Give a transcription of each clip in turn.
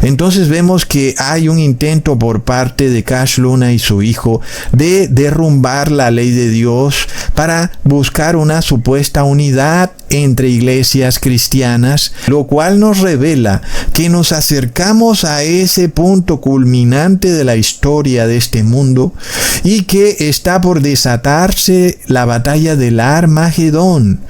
Entonces vemos que hay un intento por parte de Cash Luna y su hijo de derrumbar la ley de Dios para buscar una supuesta unidad entre iglesias cristianas, lo cual nos revela que nos acercamos a ese punto culminante de la historia de este mundo y que está por desatarse la batalla del Armagedón.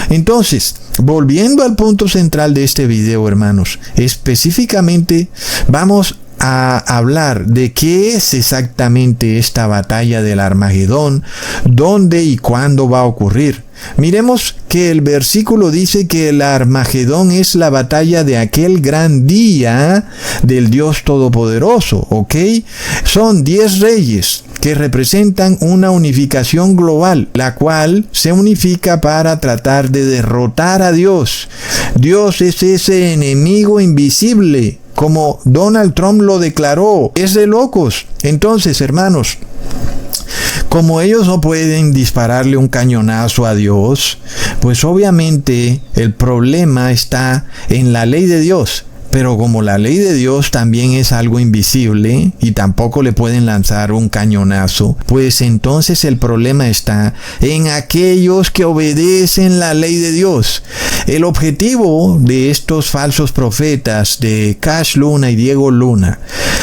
Entonces, volviendo al punto central de este video, hermanos, específicamente vamos a hablar de qué es exactamente esta batalla del Armagedón, dónde y cuándo va a ocurrir. Miremos que el versículo dice que el Armagedón es la batalla de aquel gran día del Dios Todopoderoso, ¿ok? Son 10 reyes que representan una unificación global, la cual se unifica para tratar de derrotar a Dios. Dios es ese enemigo invisible, como Donald Trump lo declaró. Es de locos. Entonces, hermanos, como ellos no pueden dispararle un cañonazo a Dios, pues obviamente el problema está en la ley de Dios. Pero como la ley de Dios también es algo invisible y tampoco le pueden lanzar un cañonazo, pues entonces el problema está en aquellos que obedecen la ley de Dios. El objetivo de estos falsos profetas de Cash Luna y Diego Luna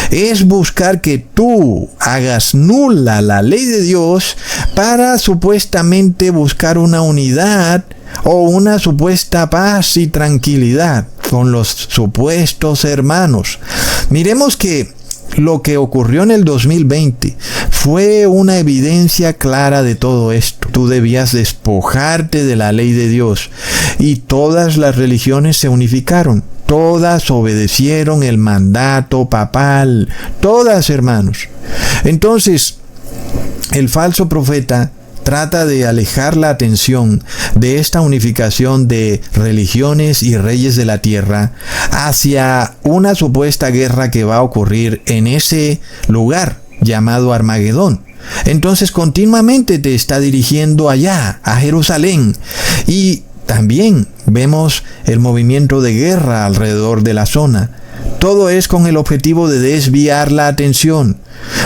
es buscar que tú hagas nula la ley de Dios para supuestamente buscar una unidad o una supuesta paz y tranquilidad con los supuestos hermanos. Miremos que lo que ocurrió en el 2020 fue una evidencia clara de todo esto. Tú debías despojarte de la ley de Dios y todas las religiones se unificaron. Todas obedecieron el mandato papal. Todas, hermanos. Entonces, el falso profeta trata de alejar la atención de esta unificación de religiones y reyes de la tierra hacia una supuesta guerra que va a ocurrir en ese lugar llamado Armagedón. Entonces continuamente te está dirigiendo allá, a Jerusalén, y también vemos el movimiento de guerra alrededor de la zona. Todo es con el objetivo de desviar la atención.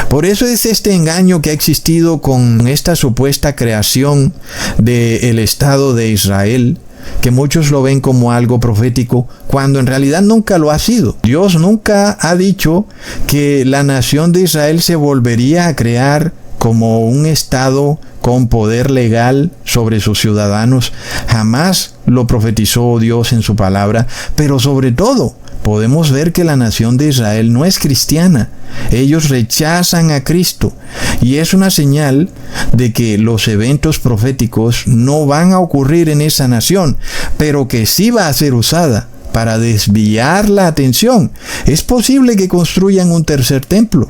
Por eso es este engaño que ha existido con esta supuesta creación del Estado de Israel, que muchos lo ven como algo profético, cuando en realidad nunca lo ha sido. Dios nunca ha dicho que la nación de Israel se volvería a crear como un Estado con poder legal sobre sus ciudadanos. Jamás lo profetizó Dios en su palabra, pero sobre todo podemos ver que la nación de Israel no es cristiana. Ellos rechazan a Cristo y es una señal de que los eventos proféticos no van a ocurrir en esa nación, pero que sí va a ser usada para desviar la atención. Es posible que construyan un tercer templo,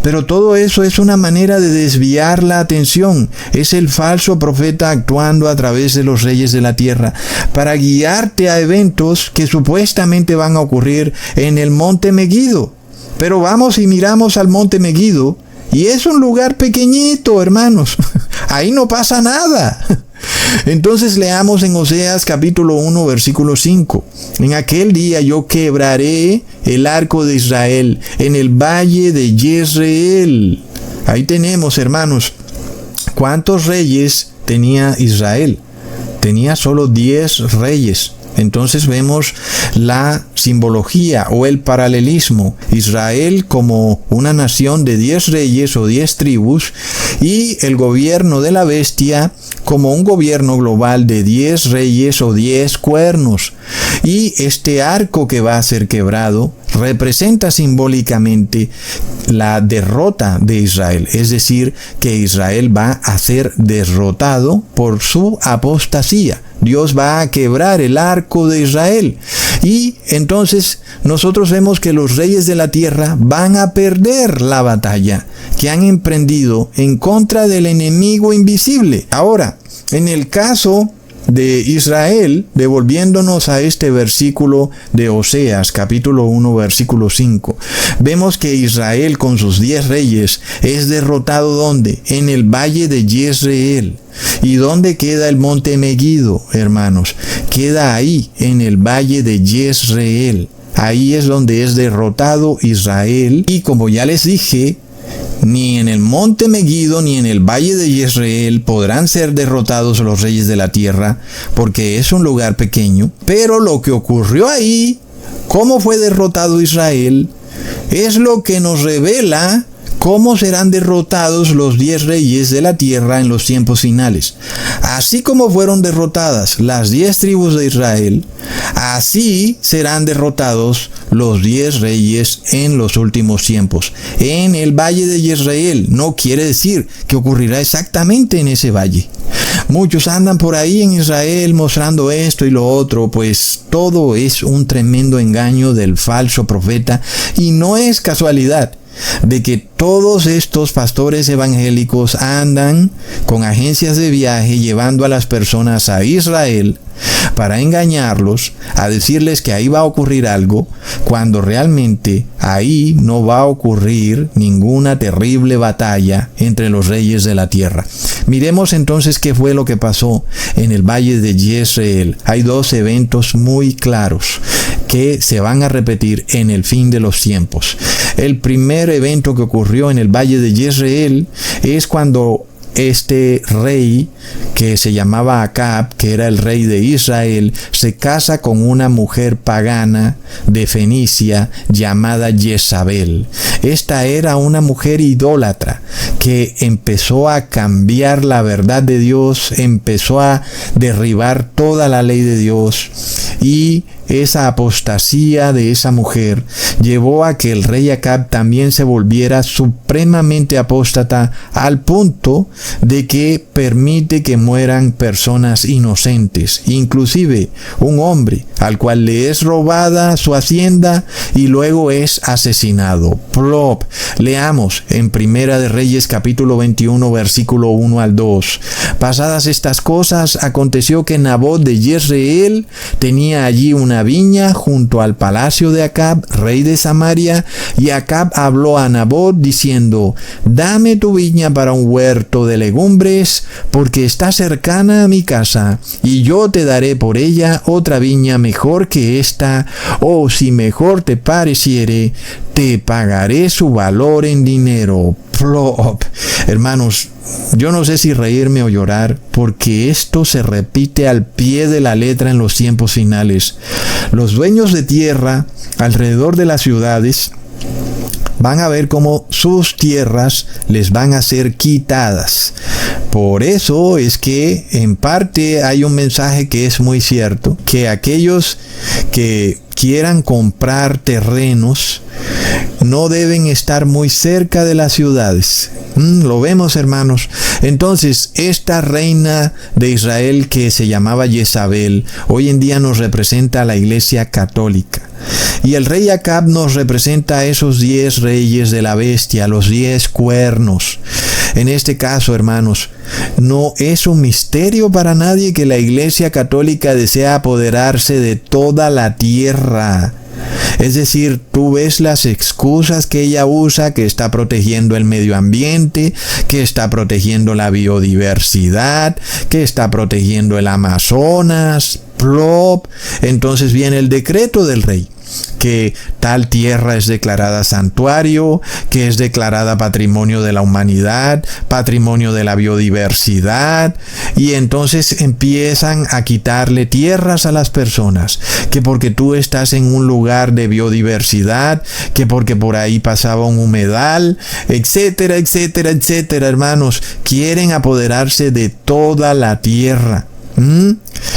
pero todo eso es una manera de desviar la atención. Es el falso profeta actuando a través de los reyes de la tierra para guiarte a eventos que supuestamente van a ocurrir en el monte Meguido. Pero vamos y miramos al monte Meguido y es un lugar pequeñito, hermanos. Ahí no pasa nada. Entonces leamos en Oseas capítulo 1 versículo 5. En aquel día yo quebraré el arco de Israel en el valle de Jezreel. Ahí tenemos, hermanos, ¿cuántos reyes tenía Israel? Tenía solo 10 reyes. Entonces vemos la simbología o el paralelismo. Israel como una nación de 10 reyes o 10 tribus y el gobierno de la bestia como un gobierno global de 10 reyes o 10 cuernos. Y este arco que va a ser quebrado representa simbólicamente la derrota de Israel. Es decir, que Israel va a ser derrotado por su apostasía. Dios va a quebrar el arco de Israel. Y entonces nosotros vemos que los reyes de la tierra van a perder la batalla que han emprendido en contra del enemigo invisible. Ahora, en el caso de Israel, devolviéndonos a este versículo de Oseas, capítulo 1, versículo 5, vemos que Israel con sus 10 reyes es derrotado ¿dónde? En el valle de Jezreel. ¿Y dónde queda el monte Meguido, hermanos? Queda ahí, en el valle de Jezreel. ahí es donde es derrotado Israel. Y como ya les dije, ni en el monte Meguido ni en el valle de Jezreel podrán ser derrotados los reyes de la tierra, porque es un lugar pequeño. Pero lo que ocurrió ahí, cómo fue derrotado Israel, es lo que nos revela cómo serán derrotados los 10 reyes de la tierra en los tiempos finales. Así como fueron derrotadas las 10 tribus de Israel, así serán derrotados los 10 reyes en los últimos tiempos. En el valle de Jezreel, no quiere decir que ocurrirá exactamente en ese valle. Muchos andan por ahí en Israel mostrando esto y lo otro, pues todo es un tremendo engaño del falso profeta, y no es casualidad de que todos estos pastores evangélicos andan con agencias de viaje llevando a las personas a Israel para engañarlos, a decirles que ahí va a ocurrir algo, cuando realmente ahí no va a ocurrir ninguna terrible batalla entre los reyes de la tierra. Miremos entonces qué fue lo que pasó en el valle de Jezreel. Hay 2 eventos muy claros que se van a repetir en el fin de los tiempos. El primer evento que ocurrió en el valle de Jezreel es cuando este rey, que se llamaba Acab, que era el rey de Israel, se casa con una mujer pagana de Fenicia llamada Jezabel. Esta era una mujer idólatra que empezó a cambiar la verdad de Dios, empezó a derribar toda la ley de Dios, y esa apostasía de esa mujer llevó a que el rey Acab también se volviera supremamente apóstata, al punto de que permite que mueran personas inocentes, inclusive un hombre al cual le es robada su hacienda y luego es asesinado. Plop. Leamos en Primera de Reyes capítulo 21 versículo 1 al 2. Pasadas estas cosas, aconteció que Nabot de Jezreel tenía allí una viña junto al palacio de Acab, rey de Samaria, y Acab habló a Nabot diciendo: dame tu viña para un huerto de legumbres, porque está cercana a mi casa, y yo te daré por ella otra viña mejor que esta, o si mejor te pareciere, te pagaré su valor en dinero. Plop. Hermanos, yo no sé si reírme o llorar, porque esto se repite al pie de la letra en los tiempos finales. Los dueños de tierra alrededor de las ciudades van a ver cómo sus tierras les van a ser quitadas. Por eso es que en parte hay un mensaje que es muy cierto, que aquellos que quieran comprar terrenos no deben estar muy cerca de las ciudades. Lo vemos, hermanos. Entonces, esta reina de Israel que se llamaba Jezabel, hoy en día nos representa a la Iglesia Católica. Y el rey Acab nos representa a esos 10 reyes de la bestia, los 10 cuernos. En este caso, hermanos, no es un misterio para nadie que la Iglesia Católica desea apoderarse de toda la tierra. Es decir, tú ves las excusas que ella usa, que está protegiendo el medio ambiente, que está protegiendo la biodiversidad, que está protegiendo el Amazonas. Plop. Entonces viene el decreto del rey, que tal tierra es declarada santuario, que es declarada patrimonio de la humanidad, patrimonio de la biodiversidad, y entonces empiezan a quitarle tierras a las personas, que porque tú estás en un lugar de biodiversidad, que porque por ahí pasaba un humedal, etcétera, etcétera, etcétera. Hermanos, quieren apoderarse de toda la tierra.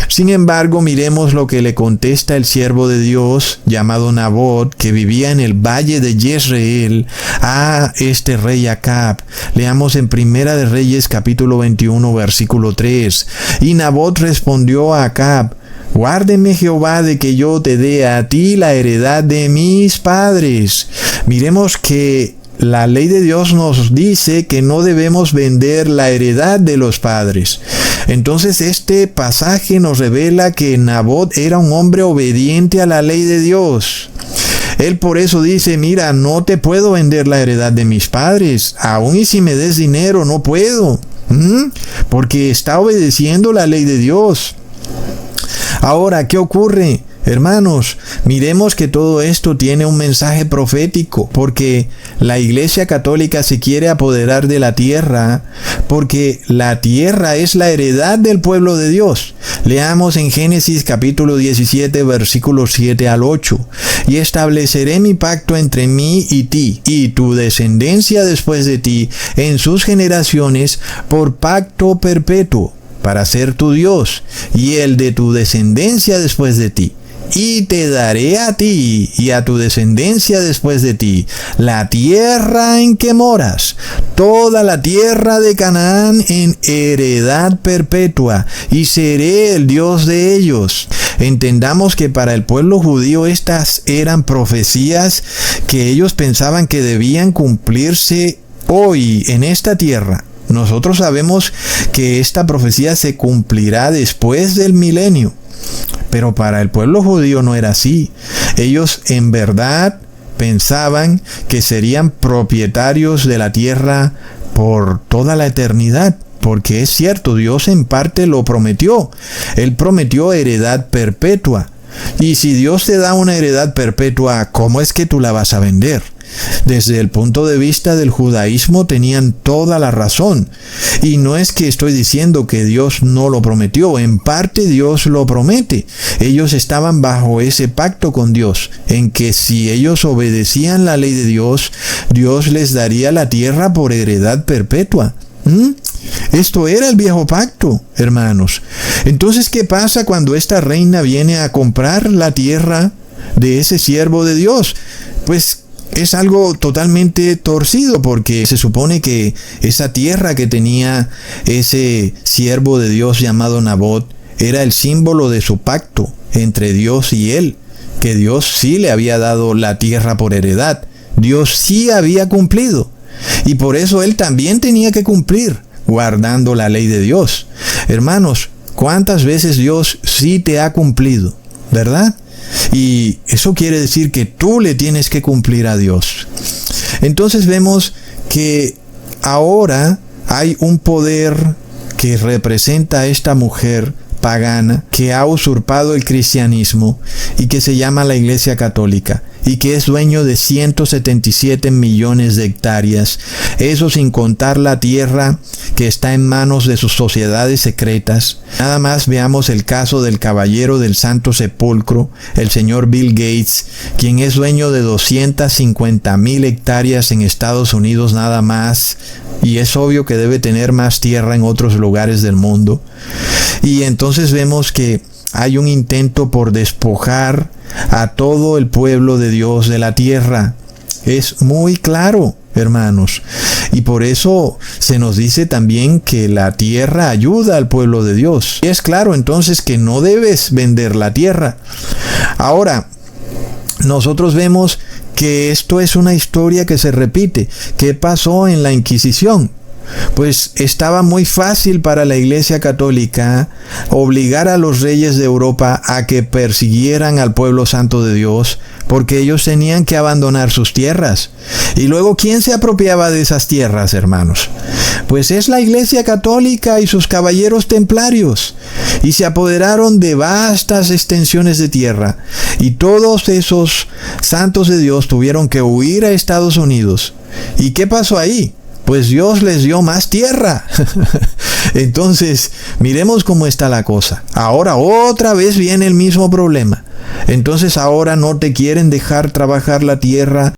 Sin embargo, miremos lo que le contesta el siervo de Dios llamado Nabot, que vivía en el valle de Jezreel, a este rey Acab. Leamos en Primera de Reyes capítulo 21 versículo 3. Y Nabot respondió a Acab: guárdeme Jehová de que yo te dé a ti la heredad de mis padres. Miremos que la ley de Dios nos dice que no debemos vender la heredad de los padres. Entonces este pasaje nos revela que Nabot era un hombre obediente a la ley de Dios. Él por eso dice: mira, no te puedo vender la heredad de mis padres, aun y si me des dinero no puedo, porque está obedeciendo la ley de Dios. Ahora, ¿qué ocurre? Hermanos, miremos que todo esto tiene un mensaje profético, porque la Iglesia Católica se quiere apoderar de la tierra, porque la tierra es la heredad del pueblo de Dios. Leamos en Génesis capítulo 17, versículos 7 al 8. Y estableceré mi pacto entre mí y ti, y tu descendencia después de ti, en sus generaciones, por pacto perpetuo, para ser tu Dios, y el de tu descendencia después de ti. Y te daré a ti y a tu descendencia después de ti la tierra en que moras, toda la tierra de Canaán en heredad perpetua, y seré el Dios de ellos. Entendamos que para el pueblo judío estas eran profecías que ellos pensaban que debían cumplirse hoy en esta tierra. Nosotros sabemos que esta profecía se cumplirá después del milenio. Pero para el pueblo judío no era así. Ellos en verdad pensaban que serían propietarios de la tierra por toda la eternidad. Porque es cierto, Dios en parte lo prometió. Él prometió heredad perpetua. Y si Dios te da una heredad perpetua, ¿cómo es que tú la vas a vender? Desde el punto de vista del judaísmo tenían toda la razón. Y no es que estoy diciendo que Dios no lo prometió, en parte Dios lo promete. Ellos estaban bajo ese pacto con Dios, en que si ellos obedecían la ley de Dios, Dios les daría la tierra por heredad perpetua. Esto era el viejo pacto, hermanos. Entonces, ¿qué pasa cuando esta reina viene a comprar la tierra de ese siervo de Dios? Pues es algo totalmente torcido, porque se supone que esa tierra que tenía ese siervo de Dios llamado Nabot era el símbolo de su pacto entre Dios y él, que Dios sí le había dado la tierra por heredad. Dios sí había cumplido, y por eso él también tenía que cumplir, guardando la ley de Dios. Hermanos, ¿cuántas veces Dios sí te ha cumplido? ¿Verdad? Y eso quiere decir que tú le tienes que cumplir a Dios. Entonces vemos que ahora hay un poder que representa a esta mujer pagana que ha usurpado el cristianismo y que se llama la Iglesia Católica, y que es dueño de 177 millones de hectáreas, eso sin contar la tierra que está en manos de sus sociedades secretas. Nada más veamos el caso del caballero del Santo Sepulcro, el señor Bill Gates, quien es dueño de 250,000 hectáreas en Estados Unidos nada más, y es obvio que debe tener más tierra en otros lugares del mundo. Y entonces vemos que hay un intento por despojar a todo el pueblo de Dios de la tierra. Es muy claro, hermanos. Y por eso se nos dice también que la tierra ayuda al pueblo de Dios. Y es claro entonces que no debes vender la tierra. Ahora, nosotros vemos que esto es una historia que se repite. ¿Qué pasó en la Inquisición? Pues estaba muy fácil para la Iglesia Católica obligar a los reyes de Europa a que persiguieran al pueblo santo de Dios, porque ellos tenían que abandonar sus tierras. Y luego, ¿quién se apropiaba de esas tierras, hermanos? Pues es la Iglesia Católica y sus caballeros templarios. Y se apoderaron de vastas extensiones de tierra. Y todos esos santos de Dios tuvieron que huir a Estados Unidos. ¿Y qué pasó ahí? Pues Dios les dio más tierra. Entonces, miremos cómo está la cosa. Ahora otra vez viene el mismo problema. Entonces ahora no te quieren dejar trabajar la tierra